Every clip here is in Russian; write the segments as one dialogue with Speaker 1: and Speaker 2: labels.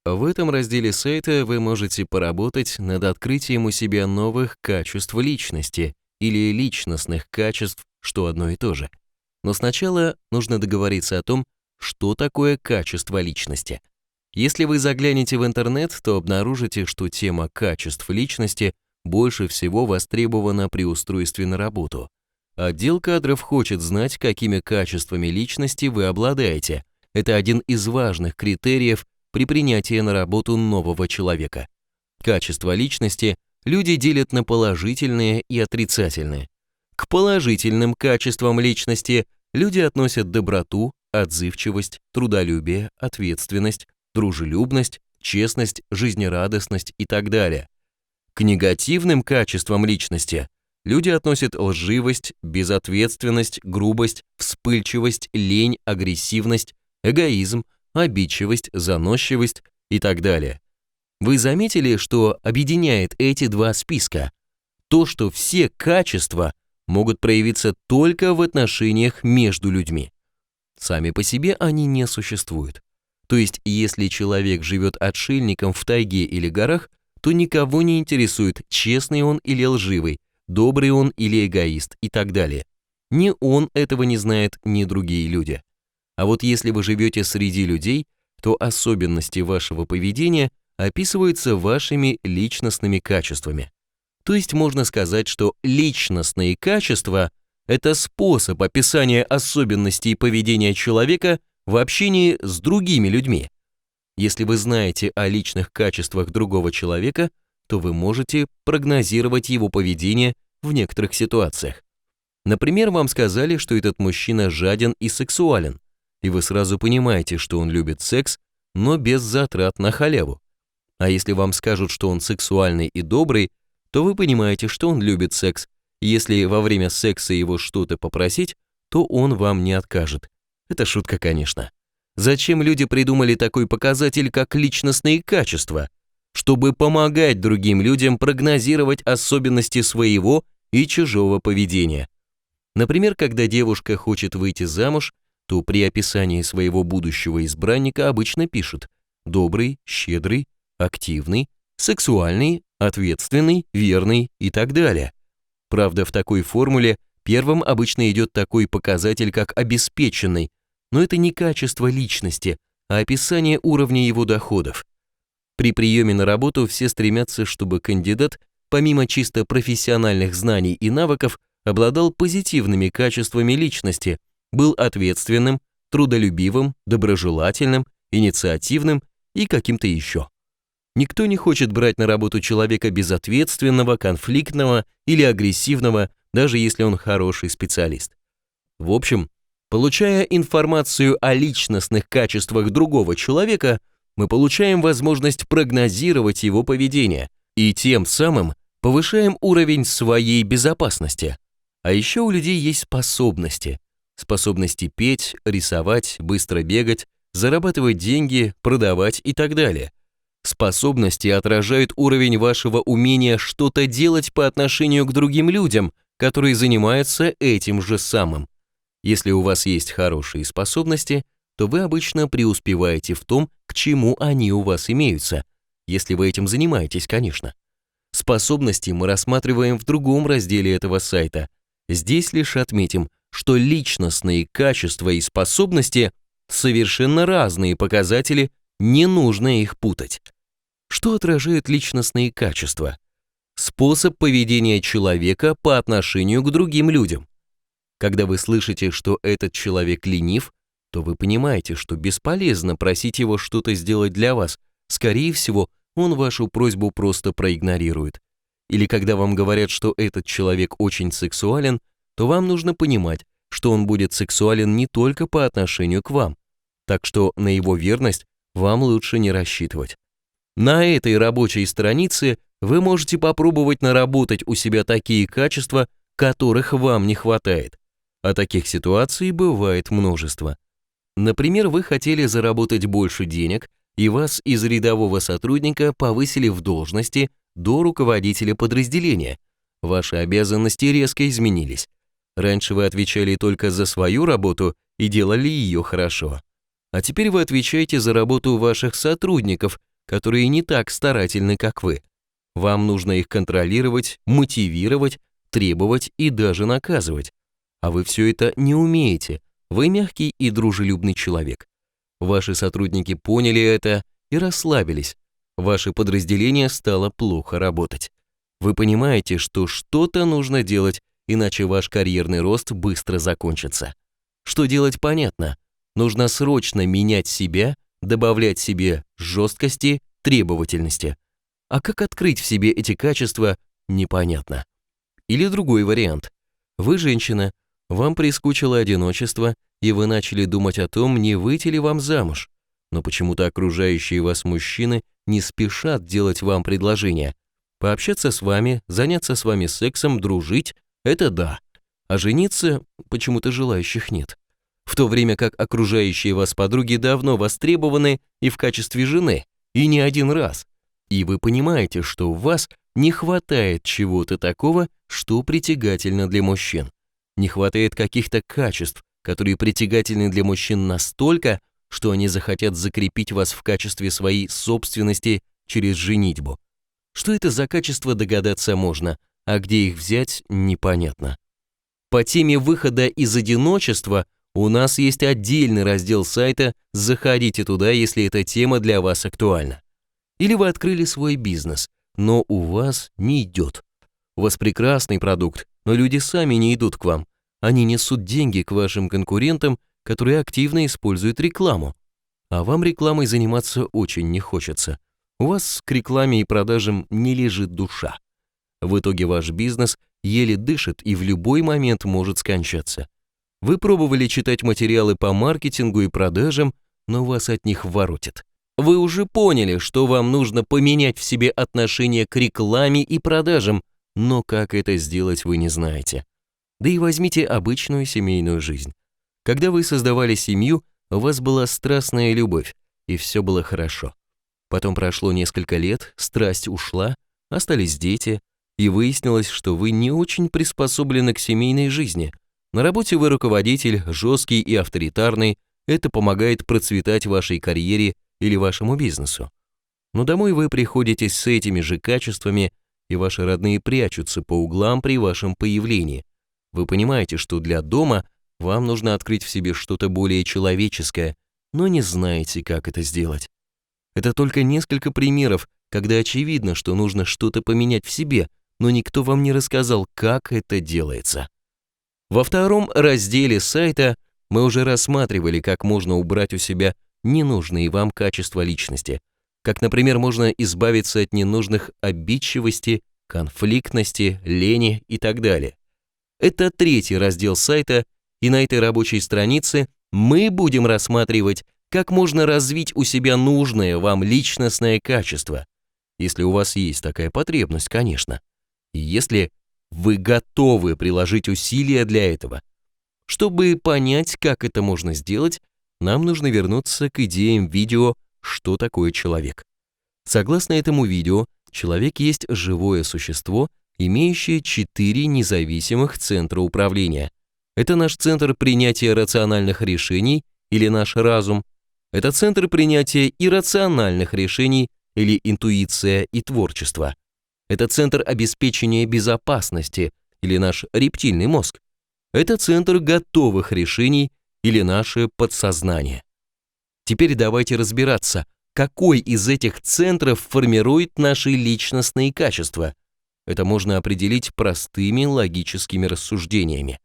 Speaker 1: В этом разделе сайта вы можете поработать над открытием у себя новых качеств личности или личностных качеств, что одно и то же. Но сначала нужно договориться о том, что такое качество личности. Если вы заглянете в интернет, то обнаружите, что тема качеств личности больше всего востребована при устройстве на работу. Отдел кадров хочет знать, какими качествами личности вы обладаете. Это один из важных критериев при принятии на работу нового человека. Качества личности люди делят на положительные и отрицательные. К положительным качествам личности люди относят доброту, отзывчивость, трудолюбие, ответственность, дружелюбность, честность, жизнерадостность и так далее. К негативным качествам личности люди относят лживость, безответственность, грубость, вспыльчивость, лень, агрессивность, эгоизм, обидчивость, заносчивость и так далее. Вы заметили, что объединяет эти два списка? То, что все качества могут проявиться только в отношениях между людьми. Сами по себе они не существуют. То есть, если человек живет отшельником в тайге или горах, то никого не интересует, честный он или лживый, добрый он или эгоист и так далее. Ни он этого не знает, ни другие люди. А вот если вы живете среди людей, то особенности вашего поведения описываются вашими личностными качествами. То есть можно сказать, что личностные качества – это способ описания особенностей поведения человека в общении с другими людьми. Если вы знаете о личных качествах другого человека, то вы можете прогнозировать его поведение в некоторых ситуациях. Например, вам сказали, что этот мужчина жаден и сексуален, и вы сразу понимаете, что он любит секс, но без затрат на халяву. А если вам скажут, что он сексуальный и добрый, то вы понимаете, что он любит секс, и если во время секса его что-то попросить, то он вам не откажет. Это шутка, конечно. Зачем люди придумали такой показатель, как личностные качества? Чтобы помогать другим людям прогнозировать особенности своего и чужого поведения. Например, когда девушка хочет выйти замуж, то при описании своего будущего избранника обычно пишут «добрый», «щедрый», «активный», «сексуальный», «ответственный», «верный» и так далее. Правда, в такой формуле первым обычно идет такой показатель, как «обеспеченный», но это не качество личности, а описание уровня его доходов. При приеме на работу все стремятся, чтобы кандидат, помимо чисто профессиональных знаний и навыков, обладал позитивными качествами личности, был ответственным, трудолюбивым, доброжелательным, инициативным и каким-то еще. Никто не хочет брать на работу человека безответственного, конфликтного или агрессивного, даже если он хороший специалист. В общем, получая информацию о личностных качествах другого человека, мы получаем возможность прогнозировать его поведение и тем самым повышаем уровень своей безопасности. А еще у людей есть способности. Способности петь, рисовать, быстро бегать, зарабатывать деньги, продавать и так далее. Способности отражают уровень вашего умения что-то делать по отношению к другим людям, которые занимаются этим же самым. Если у вас есть хорошие способности, то вы обычно преуспеваете в том, к чему они у вас имеются, если вы этим занимаетесь, конечно. Способности мы рассматриваем в другом разделе этого сайта. Здесь лишь отметим, что личностные качества и способности – совершенно разные показатели, не нужно их путать. Что отражают личностные качества? Способ поведения человека по отношению к другим людям. Когда вы слышите, что этот человек ленив, то вы понимаете, что бесполезно просить его что-то сделать для вас. Скорее всего, он вашу просьбу просто проигнорирует. Или когда вам говорят, что этот человек очень сексуален, то вам нужно понимать, что он будет сексуален не только по отношению к вам. Так что на его верность вам лучше не рассчитывать. На этой рабочей странице вы можете попробовать наработать у себя такие качества, которых вам не хватает. А таких ситуаций бывает множество. Например, вы хотели заработать больше денег, и вас из рядового сотрудника повысили в должности до руководителя подразделения. Ваши обязанности резко изменились. Раньше вы отвечали только за свою работу и делали ее хорошо. А теперь вы отвечаете за работу ваших сотрудников, которые не так старательны, как вы. Вам нужно их контролировать, мотивировать, требовать и даже наказывать. А вы все это не умеете. Вы мягкий и дружелюбный человек. Ваши сотрудники поняли это и расслабились. Ваше подразделение стало плохо работать. Вы понимаете, что что-то нужно делать, иначе ваш карьерный рост быстро закончится. Что делать, понятно. Нужно срочно менять себя, добавлять себе жесткости, требовательности. А как открыть в себе эти качества, непонятно. Или другой вариант. Вы женщина, вам прискучило одиночество, и вы начали думать о том, не выйти ли вам замуж. Но почему-то окружающие вас мужчины не спешат делать вам предложение. Пообщаться с вами, заняться с вами сексом, дружить – это да. А жениться почему-то желающих нет. В то время как окружающие вас подруги давно востребованы и в качестве жены, и не один раз. И вы понимаете, что у вас не хватает чего-то такого, что притягательно для мужчин. Не хватает каких-то качеств, которые притягательны для мужчин настолько, что они захотят закрепить вас в качестве своей собственности через женитьбу. Что это за качества, догадаться можно, а где их взять, непонятно. По теме выхода из одиночества у нас есть отдельный раздел сайта, заходите туда, если эта тема для вас актуальна. Или вы открыли свой бизнес, но у вас не идет. У вас прекрасный продукт, но люди сами не идут к вам. Они несут деньги к вашим конкурентам, которые активно используют рекламу. А вам рекламой заниматься очень не хочется. У вас к рекламе и продажам не лежит душа. В итоге ваш бизнес еле дышит и в любой момент может скончаться. Вы пробовали читать материалы по маркетингу и продажам, но вас от них воротит. Вы уже поняли, что вам нужно поменять в себе отношение к рекламе и продажам, но как это сделать, вы не знаете. Да и возьмите обычную семейную жизнь. Когда вы создавали семью, у вас была страстная любовь, и все было хорошо. Потом прошло несколько лет, страсть ушла, остались дети, и выяснилось, что вы не очень приспособлены к семейной жизни. На работе вы руководитель, жесткий и авторитарный, это помогает процветать вашей карьере или вашему бизнесу. Но домой вы приходите с этими же качествами, и ваши родные прячутся по углам при вашем появлении. Вы понимаете, что для дома вам нужно открыть в себе что-то более человеческое, но не знаете, как это сделать. Это только несколько примеров, когда очевидно, что нужно что-то поменять в себе, но никто вам не рассказал, как это делается. Во втором разделе сайта мы уже рассматривали, как можно убрать у себя ненужные вам качества личности, как, например, можно избавиться от ненужных обидчивости, конфликтности, лени и так далее. Это третий раздел сайта, и на этой рабочей странице мы будем рассматривать, как можно развить у себя нужное вам личностное качество, если у вас есть такая потребность, конечно, и если вы готовы приложить усилия для этого. Чтобы понять, как это можно сделать, нам нужно вернуться к идеям видео «Что такое человек?». Согласно этому видео, человек есть живое существо, имеющее 4 независимых центра управления. Это наш центр принятия рациональных решений или наш разум. Это центр принятия иррациональных решений или интуиция и творчество. Это центр обеспечения безопасности или наш рептильный мозг. Это центр готовых решений или наше подсознание. Теперь давайте разбираться, какой из этих центров формирует наши личностные качества. Это можно определить простыми логическими рассуждениями.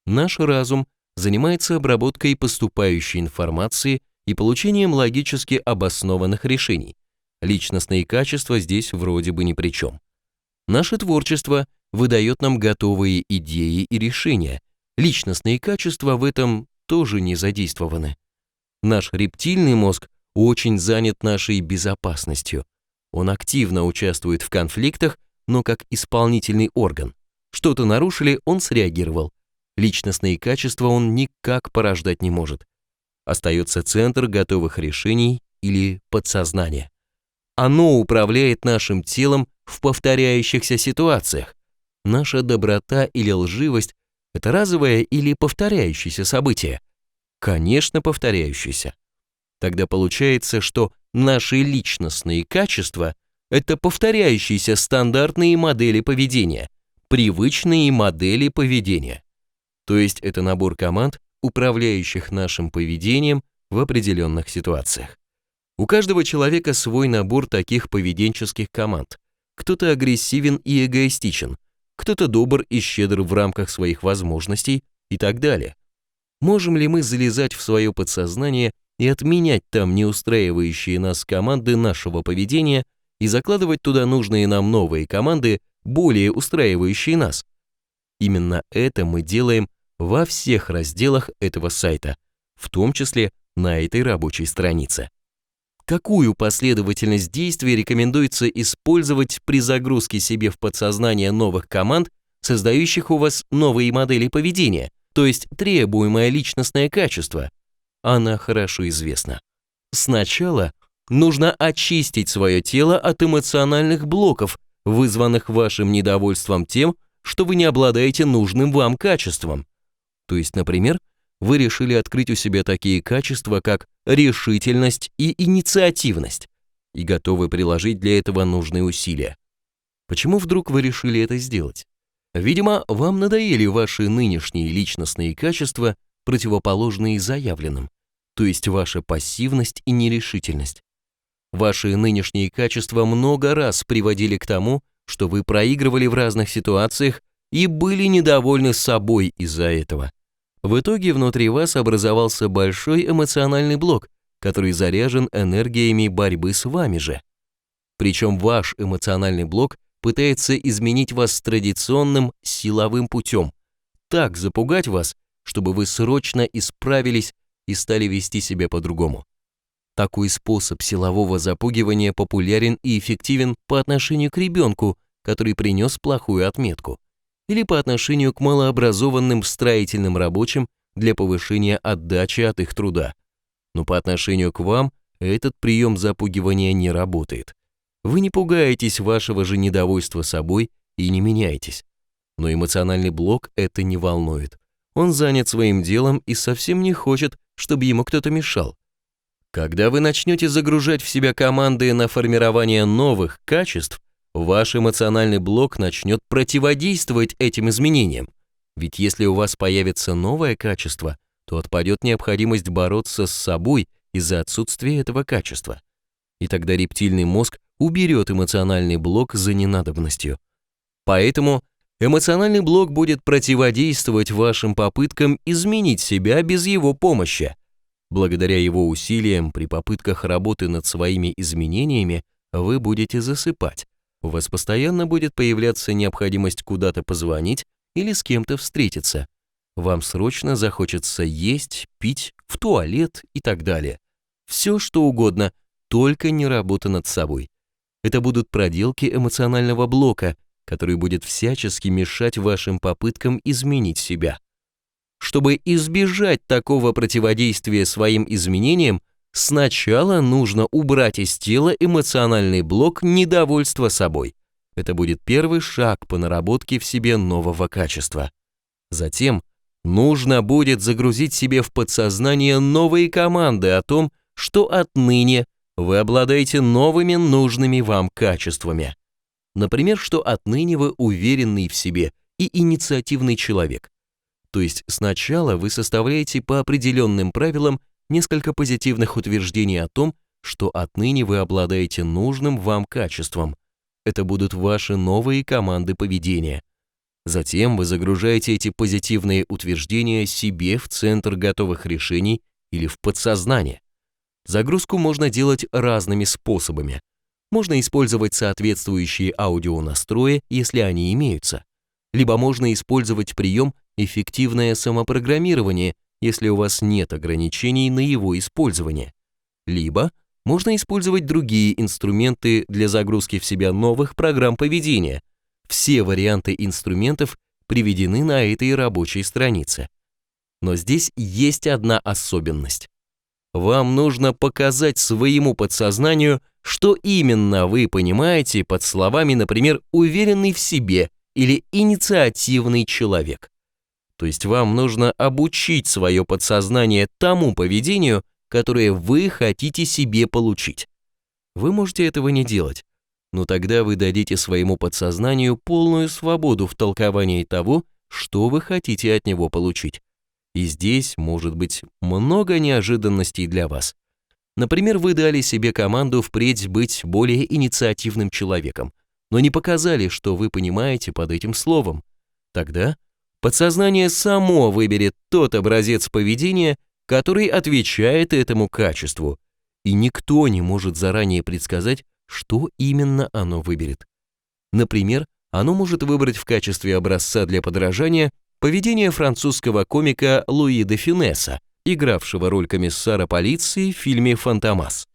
Speaker 1: Наш разум занимается обработкой поступающей информации и получением логически обоснованных решений. Личностные качества здесь вроде бы ни при чем. Наше творчество выдает нам готовые идеи и решения. Личностные качества в этом тоже не задействованы. Наш рептильный мозг очень занят нашей безопасностью. Он активно участвует в конфликтах, но как исполнительный орган. Что-то нарушили, он среагировал. Личностные качества он никак порождать не может. Остается центр готовых решений или подсознание. Оно управляет нашим телом в повторяющихся ситуациях. Наша доброта или лживость – это разовое или повторяющееся событие? Конечно, повторяющееся. Тогда получается, что наши личностные качества – это повторяющиеся стандартные модели поведения, привычные модели поведения. То есть это набор команд, управляющих нашим поведением в определенных ситуациях. У каждого человека свой набор таких поведенческих команд. Кто-то агрессивен и эгоистичен, кто-то добр и щедр в рамках своих возможностей и так далее. Можем ли мы залезать в свое подсознание и отменять там неустраивающие нас команды нашего поведения и закладывать туда нужные нам новые команды, более устраивающие нас? Именно это мы делаем во всех разделах этого сайта, в том числе на этой рабочей странице. Какую последовательность действий рекомендуется использовать при загрузке себе в подсознание новых команд, создающих у вас новые модели поведения, то есть требуемое личностное качество? Она хорошо известна. Сначала нужно очистить свое тело от эмоциональных блоков, вызванных вашим недовольством тем, что вы не обладаете нужным вам качеством. То есть, например, вы решили открыть у себя такие качества, как решительность и инициативность, и готовы приложить для этого нужные усилия. Почему вдруг вы решили это сделать? Видимо, вам надоели ваши нынешние личностные качества, противоположные заявленным, то есть ваша пассивность и нерешительность. Ваши нынешние качества много раз приводили к тому, что вы проигрывали в разных ситуациях и были недовольны собой из-за этого. В итоге внутри вас образовался большой эмоциональный блок, который заряжен энергиями борьбы с вами же. Причем ваш эмоциональный блок пытается изменить вас традиционным силовым путем, так запугать вас, чтобы вы срочно исправились и стали вести себя по-другому. Такой способ силового запугивания популярен и эффективен по отношению к ребенку, который принес плохую отметку, или по отношению к малообразованным строительным рабочим для повышения отдачи от их труда. Но по отношению к вам этот прием запугивания не работает. Вы не пугаетесь вашего же недовольства собой и не меняетесь. Но эмоциональный блок это не волнует. Он занят своим делом и совсем не хочет, чтобы ему кто-то мешал. Когда вы начнете загружать в себя команды на формирование новых качеств, ваш эмоциональный блок начнет противодействовать этим изменениям. Ведь если у вас появится новое качество, то отпадет необходимость бороться с собой из-за отсутствия этого качества. И тогда рептильный мозг уберет эмоциональный блок за ненадобностью. Поэтому эмоциональный блок будет противодействовать вашим попыткам изменить себя без его помощи. Благодаря его усилиям при попытках работы над своими изменениями вы будете засыпать. У вас постоянно будет появляться необходимость куда-то позвонить или с кем-то встретиться. Вам срочно захочется есть, пить, в туалет и так далее. Все что угодно, только не работа над собой. Это будут проделки эмоционального блока, который будет всячески мешать вашим попыткам изменить себя. Чтобы избежать такого противодействия своим изменениям, сначала нужно убрать из тела эмоциональный блок недовольства собой. Это будет первый шаг по наработке в себе нового качества. Затем нужно будет загрузить себе в подсознание новые команды о том, что отныне вы обладаете новыми нужными вам качествами. Например, что отныне вы уверенный в себе и инициативный человек. То есть сначала вы составляете по определенным правилам несколько позитивных утверждений о том, что отныне вы обладаете нужным вам качеством. Это будут ваши новые команды поведения. Затем вы загружаете эти позитивные утверждения себе в центр готовых решений или в подсознание. Загрузку можно делать разными способами. Можно использовать соответствующие аудионастрои, если они имеются. Либо можно использовать прием эффективное самопрограммирование, если у вас нет ограничений на его использование. Либо можно использовать другие инструменты для загрузки в себя новых программ поведения. Все варианты инструментов приведены на этой рабочей странице. Но здесь есть одна особенность. Вам нужно показать своему подсознанию, что именно вы понимаете под словами, например, «уверенный в себе» или «инициативный человек». То есть вам нужно обучить свое подсознание тому поведению, которое вы хотите себе получить. Вы можете этого не делать, но тогда вы дадите своему подсознанию полную свободу в толковании того, что вы хотите от него получить. И здесь может быть много неожиданностей для вас. Например, вы дали себе команду впредь быть более инициативным человеком, но не показали, что вы понимаете под этим словом. Тогда подсознание само выберет тот образец поведения, который отвечает этому качеству, и никто не может заранее предсказать, что именно оно выберет. Например, оно может выбрать в качестве образца для подражания поведение французского комика Луи де Фюнеса, игравшего роль комиссара полиции в фильме «Фантомас»,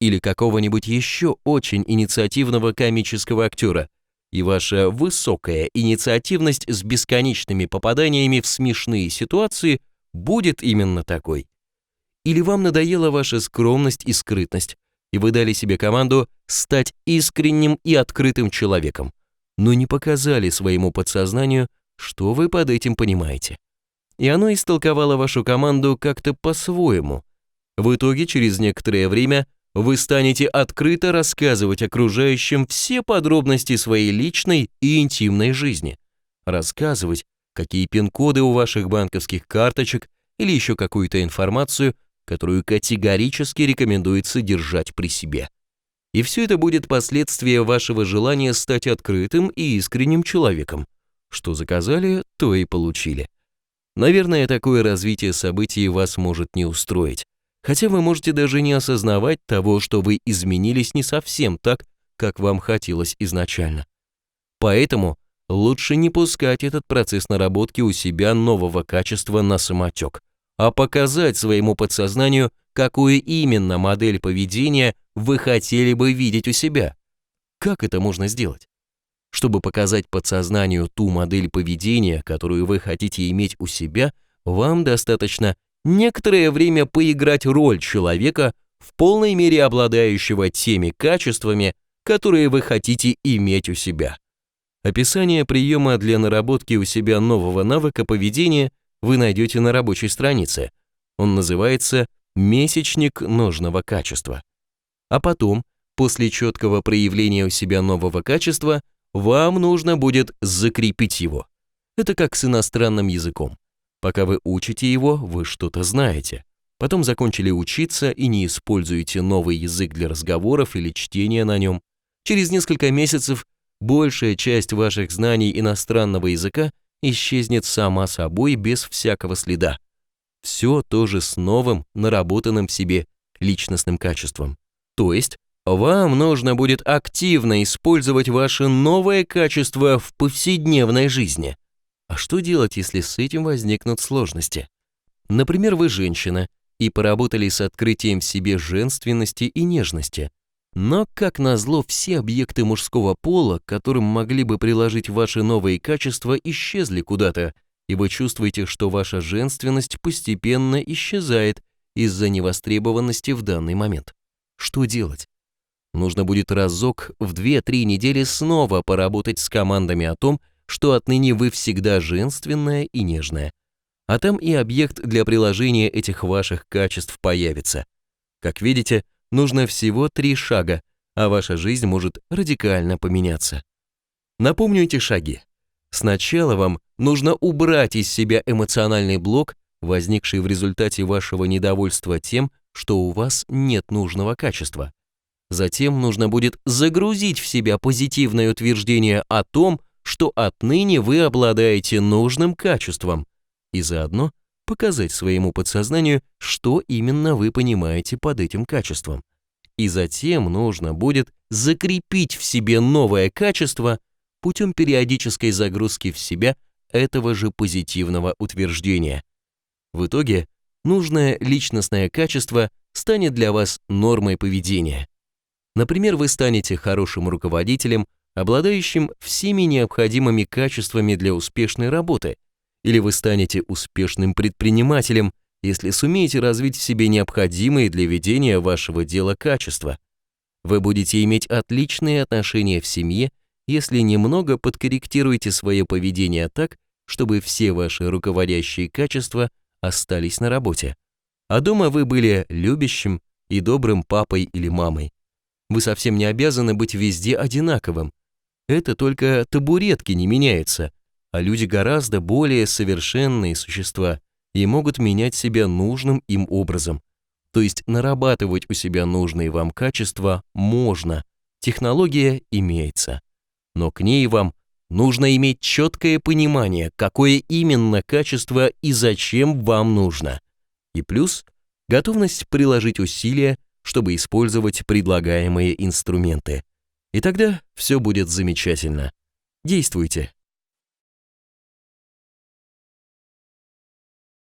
Speaker 1: или какого-нибудь еще очень инициативного комического актера, и ваша высокая инициативность с бесконечными попаданиями в смешные ситуации будет именно такой. Или вам надоела ваша скромность и скрытность, и вы дали себе команду стать искренним и открытым человеком, но не показали своему подсознанию, что вы под этим понимаете. И оно истолковало вашу команду как-то по-своему. В итоге, через некоторое время, вы станете открыто рассказывать окружающим все подробности своей личной и интимной жизни. Рассказывать, какие пин-коды у ваших банковских карточек или еще какую-то информацию, которую категорически рекомендуется держать при себе. И все это будет последствие вашего желания стать открытым и искренним человеком. Что заказали, то и получили. Наверное, такое развитие событий вас может не устроить, хотя вы можете даже не осознавать того, что вы изменились не совсем так, как вам хотелось изначально. Поэтому лучше не пускать этот процесс наработки у себя нового качества на самотек, а показать своему подсознанию, какую именно модель поведения вы хотели бы видеть у себя. Как это можно сделать? Чтобы показать подсознанию ту модель поведения, которую вы хотите иметь у себя, вам достаточно некоторое время поиграть роль человека, в полной мере обладающего теми качествами, которые вы хотите иметь у себя. Описание приема для наработки у себя нового навыка поведения вы найдете на рабочей странице. Он называется «Месячник нужного качества». А потом, после четкого проявления у себя нового качества, вам нужно будет закрепить его. Это как с иностранным языком. Пока вы учите его, вы что-то знаете. Потом закончили учиться и не используете новый язык для разговоров или чтения на нем. Через несколько месяцев большая часть ваших знаний иностранного языка исчезнет сама собой без всякого следа. Все тоже с новым, наработанным в себе личностным качеством. То есть, вам нужно будет активно использовать ваше новое качество в повседневной жизни. А что делать, если с этим возникнут сложности? Например, вы женщина и поработали с открытием в себе женственности и нежности. Но, как назло, все объекты мужского пола, к которым могли бы приложить ваши новые качества, исчезли куда-то, и вы чувствуете, что ваша женственность постепенно исчезает из-за невостребованности в данный момент. Что делать? Нужно будет разок в 2-3 недели снова поработать с командами о том, что отныне вы всегда женственная и нежная. А там и объект для приложения этих ваших качеств появится. Как видите, нужно всего 3 шага, а ваша жизнь может радикально поменяться. Напомню эти шаги. Сначала вам нужно убрать из себя эмоциональный блок, возникший в результате вашего недовольства тем, что у вас нет нужного качества. Затем нужно будет загрузить в себя позитивное утверждение о том, что отныне вы обладаете нужным качеством, и заодно показать своему подсознанию, что именно вы понимаете под этим качеством. И затем нужно будет закрепить в себе новое качество путем периодической загрузки в себя этого же позитивного утверждения. В итоге нужное личностное качество станет для вас нормой поведения. Например, вы станете хорошим руководителем, обладающим всеми необходимыми качествами для успешной работы, или вы станете успешным предпринимателем, если сумеете развить в себе необходимые для ведения вашего дела качества. Вы будете иметь отличные отношения в семье, если немного подкорректируете свое поведение так, чтобы все ваши руководящие качества остались на работе. А дома вы были любящим и добрым папой или мамой. Вы совсем не обязаны быть везде одинаковым. Это только табуретки не меняются, а люди гораздо более совершенные существа и могут менять себя нужным им образом. То есть нарабатывать у себя нужные вам качества можно, технология имеется. Но к ней вам нужно иметь четкое понимание, какое именно качество и зачем вам нужно. И плюс готовность приложить усилия, чтобы использовать предлагаемые инструменты. И тогда все будет замечательно. Действуйте.